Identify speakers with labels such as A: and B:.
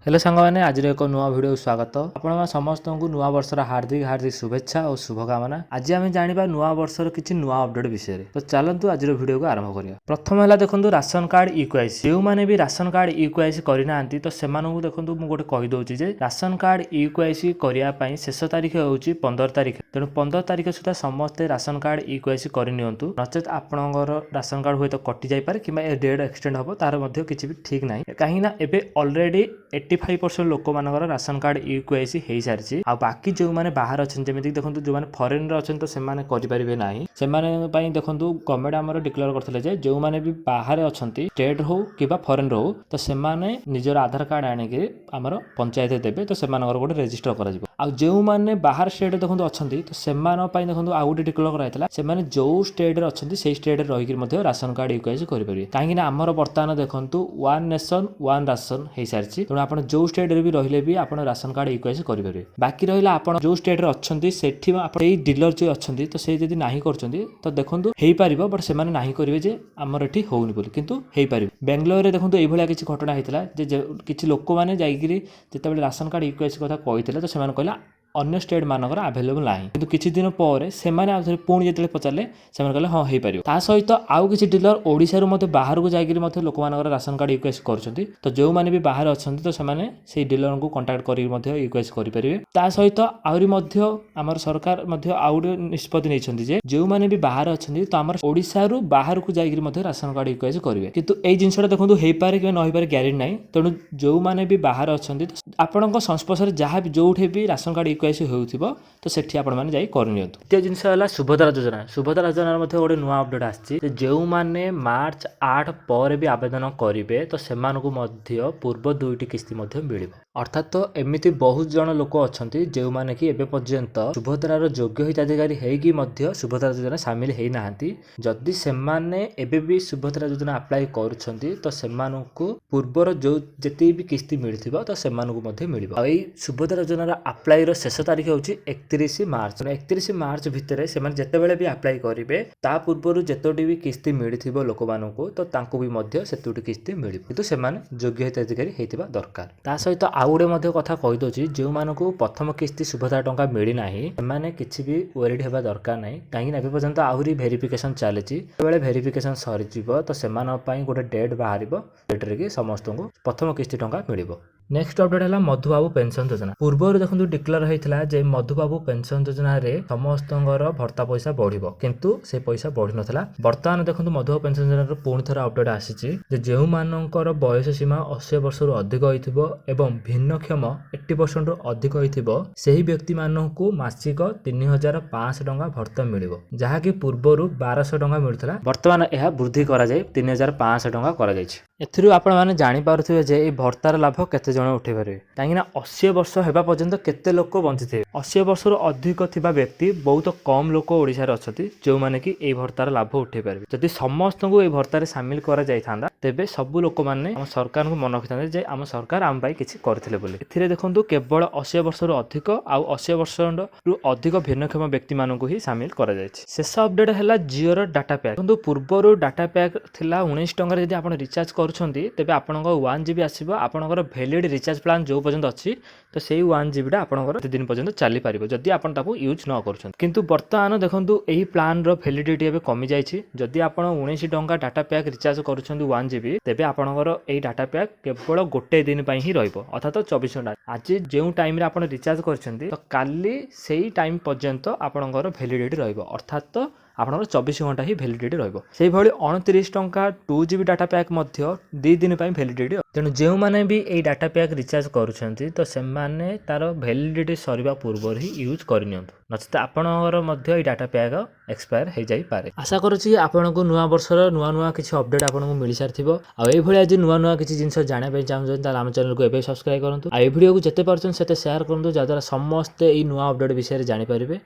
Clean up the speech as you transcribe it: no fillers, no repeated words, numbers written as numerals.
A: Hello सांग मैंने आज एक नुआ वीडियो स्वागत आपण समस्त को नुआ वर्षर हार्दिक हार्दिक शुभेच्छा और शुभकामना। आज आम जाना नुआ वर्षर किसी नुआ अपडेट विषय में। तो चलतु आज वीडियो को आरंभ करिया। प्रथम है देखो राशन कार्ड इक्वाइसी जो मैंने भी राशन कार्ड इक्वाइसी करना तो से देखो मुझे गोटे कहीदे जे राशन कार्ड इक्वाइसी करने शेष तारीख हूँ 15 तारीख। तेणु 15 तारीख सुधा समस्ते राशन कार्ड इक्वाइसी करनी नचेत आपणकर राशन कार्ड हुए तो कटि जापे कि डेट एक्सटेंड हम तार किसी भी ठीक ना कहीं अलरेडी 85% लोक मानकर राशन कार्ड इक्वाइसी हो सारी आ बाकी जो मैंने बाहर अच्छे जमी देखो जो मैंने फरेन अच्छे तो से करें ना से देखो गवर्नमेंट आम डिक्लेयर करते जो मैंने भी बाहर अच्छा स्टेट हो कि फरेन हो तो से निजर आधार कार्ड आणिक आमर पंचायत देवे तो से गोटे रेजिस्टर कर जो मैंने बाहर स्टेट देखो अच्छा तो से देखो आउ गोटे डिक्लेयर कराइला से जो स्टेट अच्छे से स्टेट रही राशन कार्ड इक्वाइसी करेंगे कहीं आमर बर्तमान देखो वन नेशन वन राशन हो सारी तेणु आप जो स्टेट भी रहिले भी आप राशन कार्ड इक्वाइसी करेंगे। बाकी रहा आप जो स्टेट अच्छा से डीलर जो अच्छा तो से जब ना कर तो देखो हो पार बट से ना करेंगे आमर ये होनी बोली कितु हो पार। बेंगलोर में देखो ये किसी घटना होता किसी लोक मैंने जिते राशन कार्ड इक्वाइसी कथा कहते तो से कहला अन्य स्टेट मानकर आवेलेबल ना कि किसी दिन पर से पुणी जो पचारे से कहले हाँ हो पार। ता सहित आउ किसी डीलर ओडिशा बाहर को जाकर लोक मान राशन कार्ड इक्वाइसी कर तो जो मैंने भी बाहर अच्छा तो से डीलर को कंटाक्ट कर इक्वाइसी करेंगे। ता सहित आहरी आमर सरकार आउ गोटे निष्पत्ति नहीं जो मैंने भी बाहर अच्छा तो आम ओडिशा बाहर को जाकर राशन कार्ड इक्वाइसी करेंगे कितु ये जिनसा देखो हो पारे कि न पारे ग्यारेंटी ना। तेणु जो मैंने भी बाहर अच्छा आपण संस्पर्श जहाँ भी जो भी राशन कार्ड इक्वाइसी होउथिबो तो सेठी आपण माने जाई करनियंतु। द्वितीय जिनस हला सुभद्रा योजना गोटे नुआ अपडेट आछि जो माने मार्च 8 पर भी आवेदन करेंगे तो सेमानकु मध्य पूर्व दुईटी किस्ती मिलिबो। अर्थात तो एमिति बहुत जन लोक अच्छा जो मैंने कि एबे पर्यंत सुभद्रार योग्य हिताधिकारी होगी सुभद्रा योजना सामिल होना जदि से एबे भी सुभद्रा योजना अप्लाई करुछंती तो सेमानकु पूर्वर जो जेते भी किस्ती मिलथिबो तो सेमानकु मिलिबो। आ सुभद्रा योजनार अप्लाई शेष तारीख हूँ 31 मार्च 31 मार्च भितर से जितेबाला भी अप्लाई करेंगे ता पूर्व जितोटी भी किस्ती मिली लोक मानू तो भी से किस्ती मिल कितु से योग्य हिताधिकारी होता दरकार। ता सहित आउ गोटे कथा कहीदे जो मानू प्रथम किस्ती सुभद्रा टंका मिलना से किसी भी वरीड होगा दरकार ना कहीं पर्यंत आहरी भेरिफिकेशन चली भेरिफिकेशन सरीज तो से गोटे डेट बाहर डेट्रे कि समस्त को प्रथम किस्ती टंका मिल। नेक्स्ट अपडेट है मधुबाबू पेंशन योजना। पूर्व देखो डिक्लेयर होता मधुबाबू पेंशन योजना रे समस्त भत्ता पैसा बढ़िबो किंतु से पैसा बढ़ी नथला। बर्तमान देखो मधुबाबू पेंशन योजना पुणी थोड़ा अपडेट आसी जो मानकर बयस सीमा 80 वर्ष रु अधिक होइथिबो एवं भिन्नक्षम 80% रु अधिक होइथिबो सेही व्यक्ति मानकु मासिक 3500 टंका भत्ता मिलिबो जहाँकि पूर्व 1200 टंका मिलुथला। बर्तमान यह वृद्धि करा जाय 3500 टंका करा जायछि। एथिरु आपण माने जानि पारुथिबे जे ए भत्तार लाभ केते जण उठे पारे कहीं 80 वर्ष होगा पर्यंत केते लोक बंची थे। 80 वर्ष अधिक थिबा व्यक्ति बहुत कम लोक ओडिशा रे अछथि जो माने कि ए भत्तार लाभ उठे पारे। जदि समस्त को ए भत्तार शामिल करा जाय थांदा तेबे सब लोक माने हम सरकार को मन रखिथांदे जे हम सरकार आम पाई किछि करथिले बोली। एथिरे देखंतु केवल 80 वर्ष अधिक आउ 80 वर्ष रु अधिक भिन्नक्षम व्यक्ति मानकु ही शामिल करा जायछि। शेष अपडेट हैला जियो रो डाटा पैक। किंतु पूर्व डाटा पैक थिला 19 टंका रे यदि आपण रिचार्ज करूछंती तेबे आपणक 1 GB आसीबो आपणकर वैलिड रिचार्ज प्लान जो पर्यंत अच्छी तो से 1 GB आपंकर दिन पर्यंत चली पार जदि आप यूज न कर। किंतु बर्तमान देखो यही प्लान वैलिडिटी एवं कमी जाइए जदि आप 19 टंका डाटा पैक रिचार्ज कर 1 GB तेबे आपंकर यही डाटा पैक केवल गोटे दिन ही रहिबो अर्थात 24 घंटा। आज जो टाइम रे आपण रिचार्ज करछंती तो काली सेही टाइम पर्यंत आपंकर वैलिडिटी रहिबो अर्थात आपनकर 24 घंटा ही वैलिडिटी रहिबो। सेही भली 29 टंका 2 GB डाटा पैक मध्य 2 दिन पई वैलिडिटी। तेणु जो मैंने भी ये डाटा पैक रिचार्ज करुछंती तो से माने तार वैलिडिटी सरीबा पूर्व ही यूज करनियंतु नचेत आपनकर मध्य ये डाटा पैक एक्सपायर हो जाई पारे। आशा करूछि आपनको नुआ वर्षर नुआ किछि अपडेट आपनको मिल सारथिबो। आ ए भली आज नुआ किछि जिंस जाने पे चाहछन त आम चैनल को एबे सब्सक्राइब करंतु। आ ए वीडियो को जते परछन सेते शेयर करंतु जद्वारा समस्त ए नुआ अपडेट विषय रे जानि परिबे।